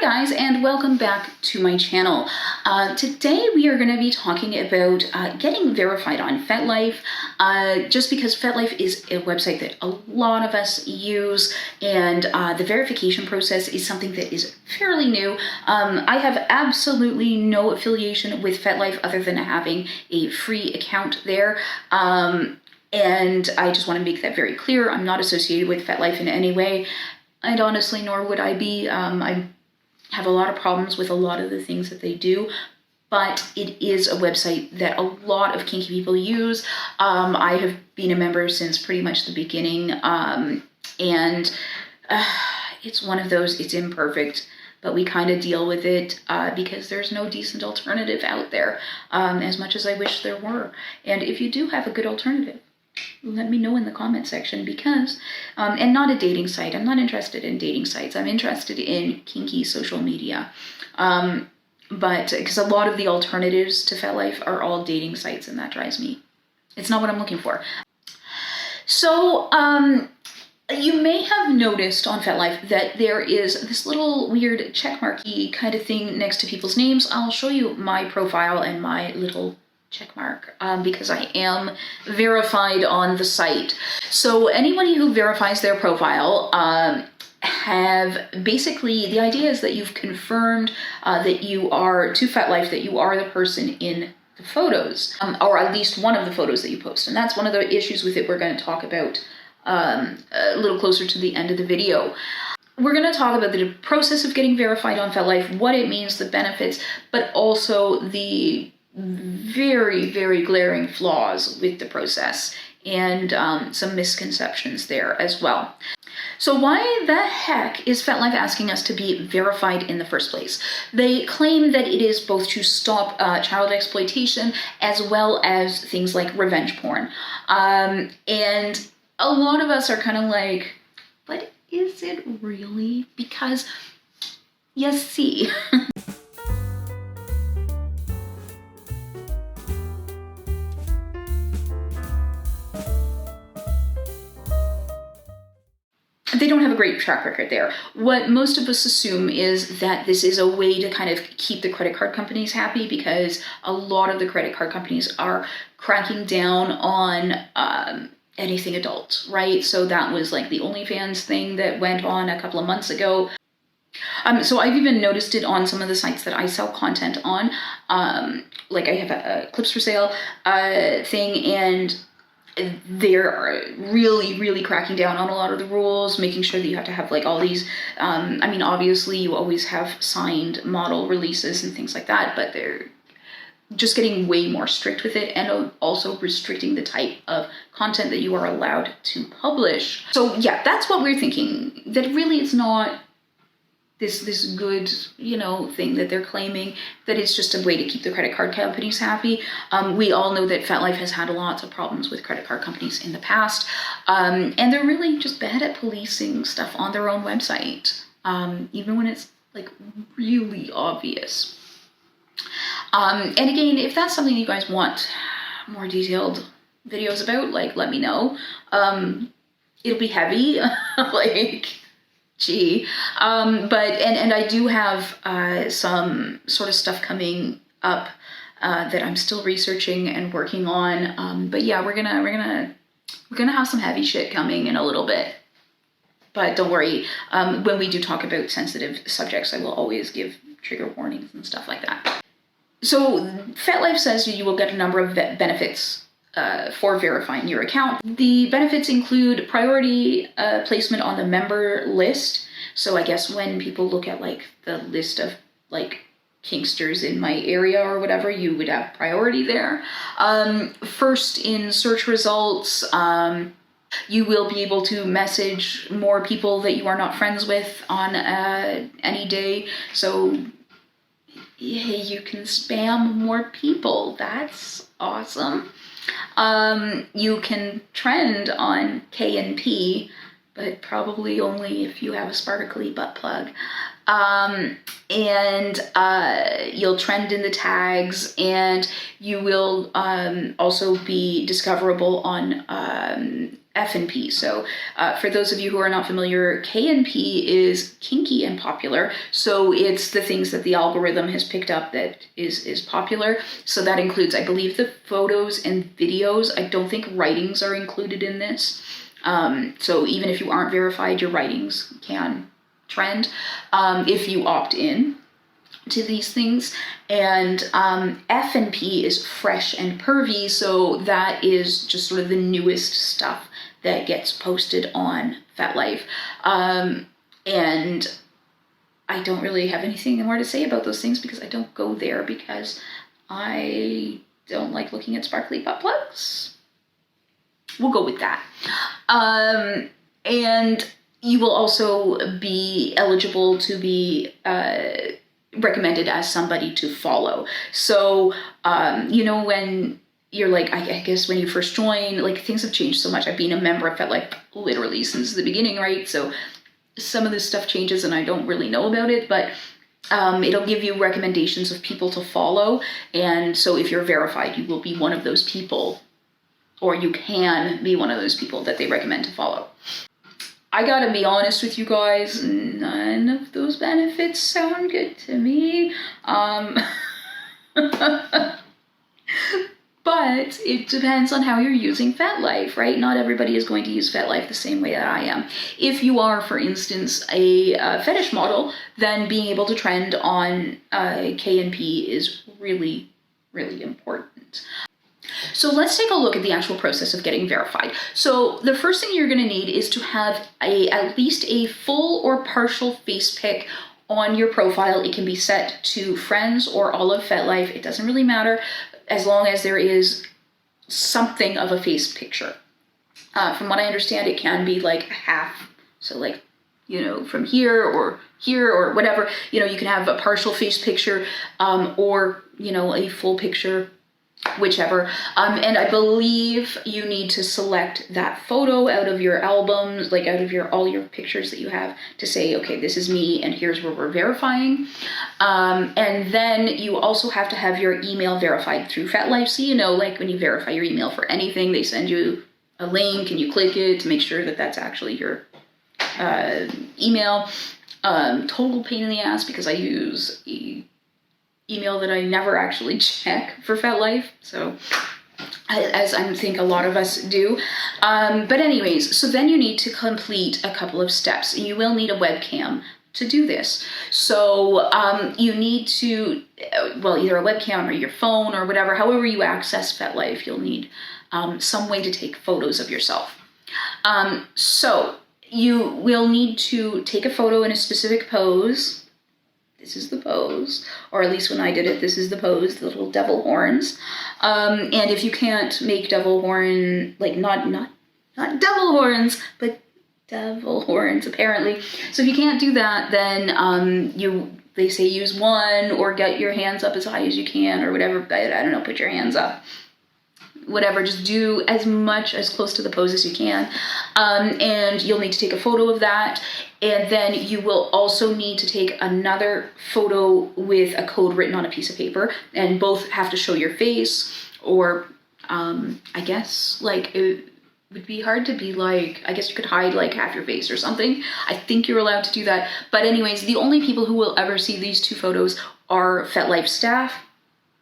guys, and welcome back to my channel. Today we are going to be talking about getting verified on Fetlife, just because Fetlife is a website that a lot of us use, and the verification process is something that is fairly new. I have absolutely no affiliation with Fetlife other than having a free account there. And I just want to make that very clear. I'm not associated with Fetlife in any way, and honestly, nor would I be. I have a lot of problems with a lot of the things that they do, but it is a website that a lot of kinky people use. I have been a member since pretty much the beginning, and it's one of those, it's imperfect, but we kind of deal with it because there's no decent alternative out there, as much as I wish there were. And if you do have a good alternative, let me know in the comment section, because, and not a dating site. I'm not interested in dating sites. I'm interested in kinky social media. But because a lot of the alternatives to Fetlife are all dating sites, and that drives me. It's not what I'm looking for. So, you may have noticed on Fetlife that there is this little weird checkmarky kind of thing next to people's names. I'll show you my profile and my little checkmark, because I am verified on the site. So anybody who verifies their profile have basically, the idea is that you've confirmed that you are, to Fetlife, that you are the person in the photos, or at least one of the photos that you post. And that's one of the issues with it we're going to talk about a little closer to the end of the video. We're going to talk about the process of getting verified on Fetlife, what it means, the benefits, but also the very, very glaring flaws with the process, and some misconceptions there as well. So why the heck is Fetlife asking us to be verified in the first place? They claim that it is both to stop child exploitation as well as things like revenge porn. And a lot of us are kind of like, but is it really? Because you see, they don't have a great track record there. What most of us assume is that this is a way to kind of keep the credit card companies happy, because a lot of the credit card companies are cracking down on anything adult, right? So that was like the OnlyFans thing that went on a couple of months ago. So I've even noticed it on some of the sites that I sell content on. Like I have a clips for sale thing, and they're really cracking down on a lot of the rules, making sure that you have to have like all these, I mean, obviously you always have signed model releases and things like that, but they're just getting way more strict with it, and also restricting the type of content that you are allowed to publish. So yeah, that's what we're thinking, that really it's not this good, you know, thing that they're claiming, that it's just a way to keep the credit card companies happy. We all know that Fetlife has had lots of problems with credit card companies in the past, and they're really just bad at policing stuff on their own website, even when it's like really obvious. And again, if that's something you guys want more detailed videos about, like, let me know. It'll be heavy, like, gee. But I do have some sort of stuff coming up that I'm still researching and working on. But yeah, we're gonna have some heavy shit coming in a little bit. But don't worry, when we do talk about sensitive subjects, I will always give trigger warnings and stuff like that. So Fetlife says you will get a number of benefits for verifying your account. The benefits include priority placement on the member list. So I guess when people look at like the list of like kinksters in my area or whatever, you would have priority there. First in search results, you will be able to message more people that you are not friends with on any day. So yeah, you can spam more people. That's awesome. You can trend on K&P, but probably only if you have a sparkly butt plug. And you'll trend in the tags, and you will also be discoverable on F and P. So for those of you who are not familiar, K and P is kinky and popular. So it's the things that the algorithm has picked up that is popular. So that includes, I believe, the photos and videos. I don't think writings are included in this. So even if you aren't verified, your writings can trend if you opt in to these things. And F and P is fresh and pervy. So that is just sort of the newest stuff that gets posted on Fetlife. And I don't really have anything more to say about those things because I don't go there because I don't like looking at sparkly butt plugs. We'll go with that. And you will also be eligible to be recommended as somebody to follow. So, when you're like, I guess when you first join, like things have changed so much. I've been a member of Fetlife literally since the beginning, right? So some of this stuff changes and I don't really know about it, but it'll give you recommendations of people to follow. And so if you're verified, you will be one of those people, or you can be one of those people that they recommend to follow. I gotta be honest with you guys, none of those benefits sound good to me. But it depends on how you're using Fetlife, right? Not everybody is going to use Fetlife the same way that I am. If you are, for instance, a fetish model, then being able to trend on K and P is really, really important. So let's take a look at the actual process of getting verified. So the first thing you're going to need is to have at least a full or partial face pic on your profile. It can be set to friends or all of Fetlife. It doesn't really matter as long as there is something of a face picture. From what I understand, it can be like half. So like, from here or whatever, you can have a partial face picture or, a full picture, whichever. And I believe you need to select that photo out of your albums, like out of all your pictures that you have, to say, okay, this is me and here's where we're verifying. And then you also have to have your email verified through Fetlife. So, like when you verify your email for anything, they send you a link and you click it to make sure that that's actually your email. Total pain in the ass because I use email that I never actually check for Fetlife, so as I think a lot of us do. But anyways, so then you need to complete a couple of steps. You will need a webcam to do this. So you need to, either a webcam or your phone or whatever, however you access Fetlife, you'll need some way to take photos of yourself. So you will need to take a photo in a specific pose. This is the pose, or at least when I did it, this is the pose, the little devil horns. And if you can't make devil horn, like not devil horns, but devil horns apparently. So if you can't do that, then they say use one or get your hands up as high as you can or whatever. I don't know, put your hands up. Whatever, just do as close to the pose as you can. And you'll need to take a photo of that. And then you will also need to take another photo with a code written on a piece of paper. And both have to show your face, or I guess like it would be hard to be like, I guess you could hide like half your face or something. I think you're allowed to do that. But anyways, the only people who will ever see these two photos are Fetlife staff.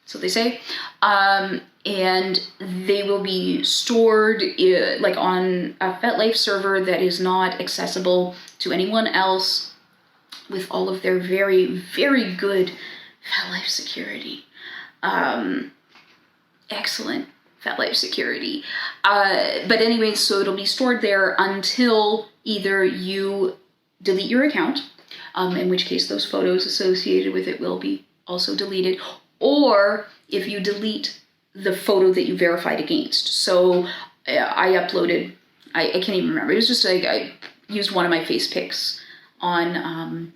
So they say, and they will be stored like on a Fetlife server that is not accessible to anyone else, with all of their very, very good Fetlife security. Excellent Fetlife security. But anyways, so it'll be stored there until either you delete your account, in which case those photos associated with it will be also deleted, or if you delete the photo that you verified against. So I uploaded, I can't even remember. It was just like I used one of my face pics on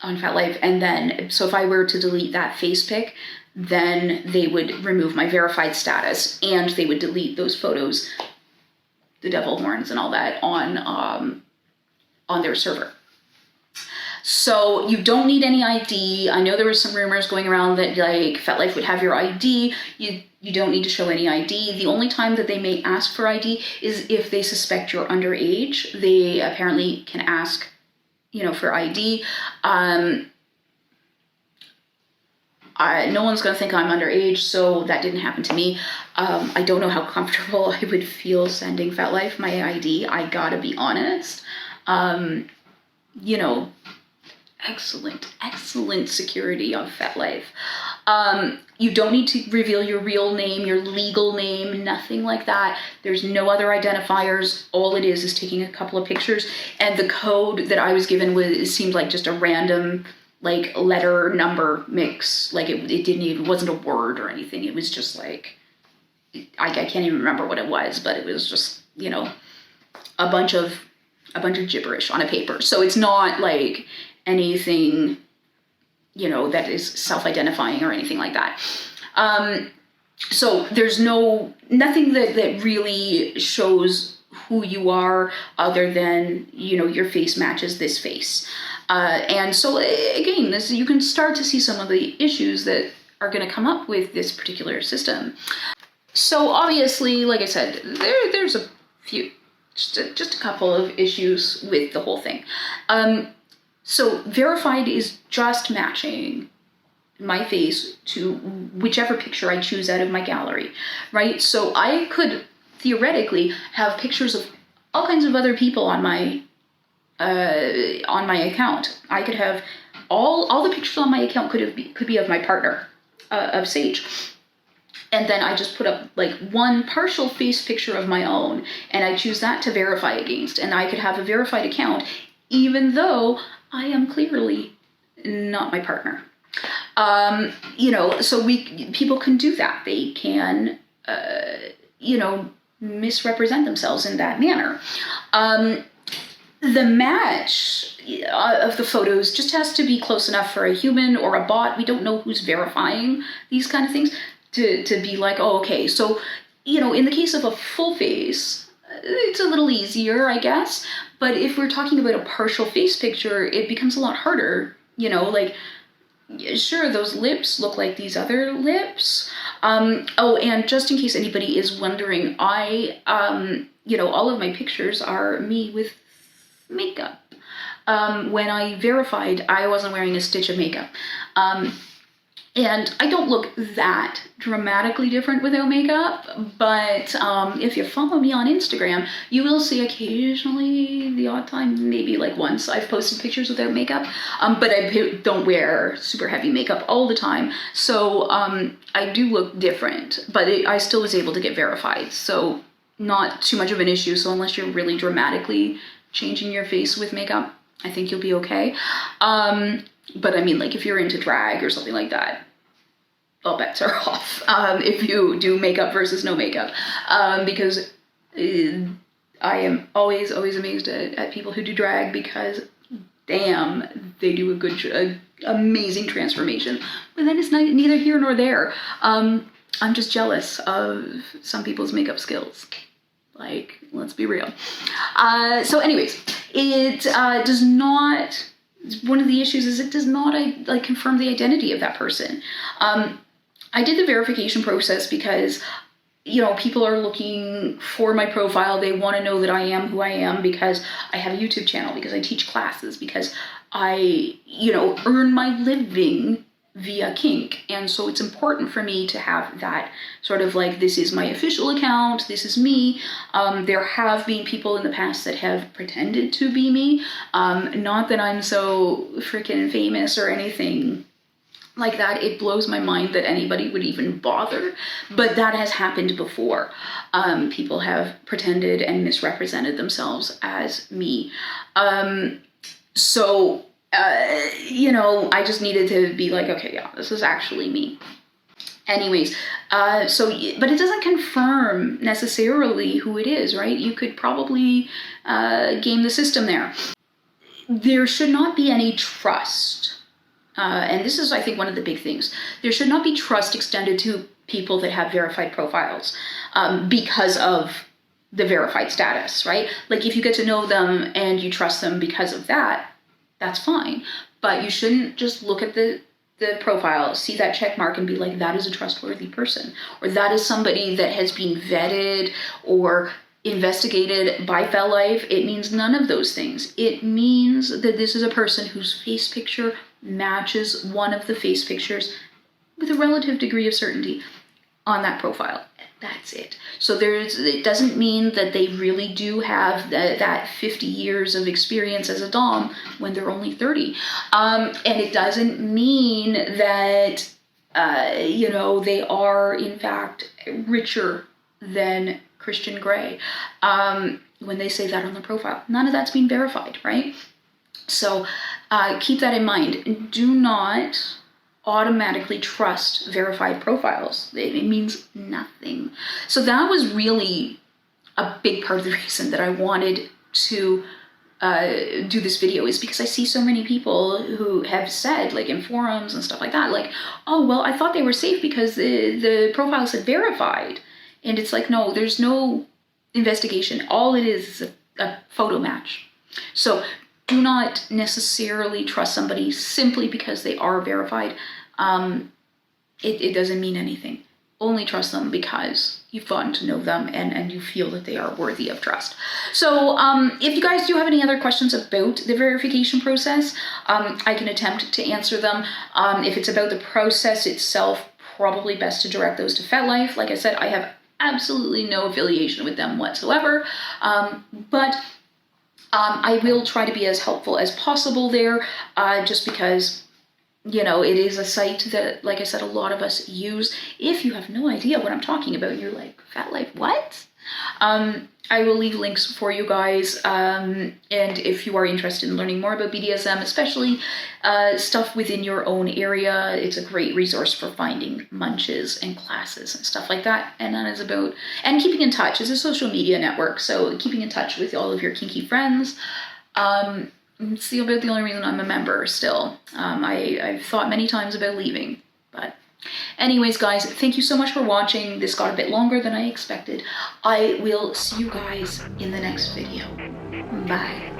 Fetlife, and then so if I were to delete that face pic, then they would remove my verified status and they would delete those photos, the devil horns and all that, on their server. So you don't need any ID. I know there was some rumors going around that like Fetlife would have your ID. You don't need to show any ID. The only time that they may ask for ID is if they suspect you're underage. They apparently can ask, for ID. No one's going to think I'm underage, so that didn't happen to me. I don't know how comfortable I would feel sending Fetlife my ID. I gotta be honest. Excellent security on Fetlife. You don't need to reveal your real name, your legal name, nothing like that. There's no other identifiers. All it is taking a couple of pictures. And the code that I was given seemed like just a random like letter number mix. Like it wasn't a word or anything. It was just like, I can't even remember what it was, but it was just, a bunch of gibberish on a paper. So it's not like anything, that is self-identifying or anything like that. So there's nothing that really shows who you are other than, your face matches this face. And so again, you can start to see some of the issues that are going to come up with this particular system. So obviously, like I said, there's a few, just a couple of issues with the whole thing. So verified is just matching my face to whichever picture I choose out of my gallery, right? So I could theoretically have pictures of all kinds of other people on my account. I could have all the pictures on my account could be of my partner, of Sage. And then I just put up like one partial face picture of my own, and I choose that to verify against. And I could have a verified account, even though I am clearly not my partner. So people can do that. They can, misrepresent themselves in that manner. The match of the photos just has to be close enough for a human or a bot. We don't know who's verifying these kind of things to be like, oh, okay. So, in the case of a full face, it's a little easier, I guess. But if we're talking about a partial face picture, it becomes a lot harder, sure, those lips look like these other lips. And just in case anybody is wondering, all of my pictures are me with makeup. When I verified, I wasn't wearing a stitch of makeup. And I don't look that dramatically different without makeup, but if you follow me on Instagram, you will see occasionally, the odd time, maybe like once, I've posted pictures without makeup, but I don't wear super heavy makeup all the time, so I do look different, but I still was able to get verified, so not too much of an issue. So unless you're really dramatically changing your face with makeup, I think you'll be okay. But I mean, like if you're into drag or something like that, all bets are off if you do makeup versus no makeup. Because I am always amazed at people who do drag, because damn, they do a amazing transformation. But then it's neither here nor there. I'm just jealous of some people's makeup skills. Like, let's be real. So anyways, it does not, one of the issues is it does not confirm the identity of that person. I did the verification process because, people are looking for my profile. They want to know that I am who I am because I have a YouTube channel, because I teach classes, because I, earn my living via Kink. And so it's important for me to have that sort of like, this is my official account, this is me. There have been people in the past that have pretended to be me. Not that I'm so freaking famous or anything like that. It blows my mind that anybody would even bother, but that has happened before. People have pretended and misrepresented themselves as me. I just needed to be like, okay, yeah, this is actually me. Anyways, but it doesn't confirm necessarily who it is, right? You could probably game the system there. There should not be any trust. And this is, I think, one of the big things. There should not be trust extended to people that have verified profiles because of the verified status, right? Like if you get to know them and you trust them because of that, that's fine. But you shouldn't just look at the profile, see that check mark and be like, that is a trustworthy person, or that is somebody that has been vetted or investigated by Fetlife. It means none of those things. It means that this is a person whose face picture matches one of the face pictures with a relative degree of certainty on that profile. That's it. So it doesn't mean that they really do have that 50 years of experience as a dom when they're only 30. And it doesn't mean that, they are in fact richer than Christian Grey when they say that on the profile. None of that's been verified, right? So keep that in mind. Do not automatically trust verified profiles. It means nothing. So that was really a big part of the reason that I wanted to do this video, is because I see so many people who have said, like in forums and stuff like that, like, oh, well, I thought they were safe because the profile said verified. And it's like, no, there's no investigation. All it is a photo match. So do not necessarily trust somebody simply because they are verified. It doesn't mean anything. Only trust them because you've gotten to know them and you feel that they are worthy of trust. So if you guys do have any other questions about the verification process, I can attempt to answer them. If it's about the process itself, probably best to direct those to Fetlife. Like I said, I have absolutely no affiliation with them whatsoever. But I will try to be as helpful as possible there, just because, it is a site that, like I said, a lot of us use. If you have no idea what I'm talking about, you're like, Fetlife, what? I will leave links for you guys, and if you are interested in learning more about BDSM, especially stuff within your own area, it's a great resource for finding munches and classes and stuff like that. And that is about, and keeping in touch. It's a social media network, so keeping in touch with all of your kinky friends. It's about the only reason I'm a member still. I've thought many times about leaving, but anyways, guys, thank you so much for watching. This got a bit longer than I expected. I will see you guys in the next video. Bye.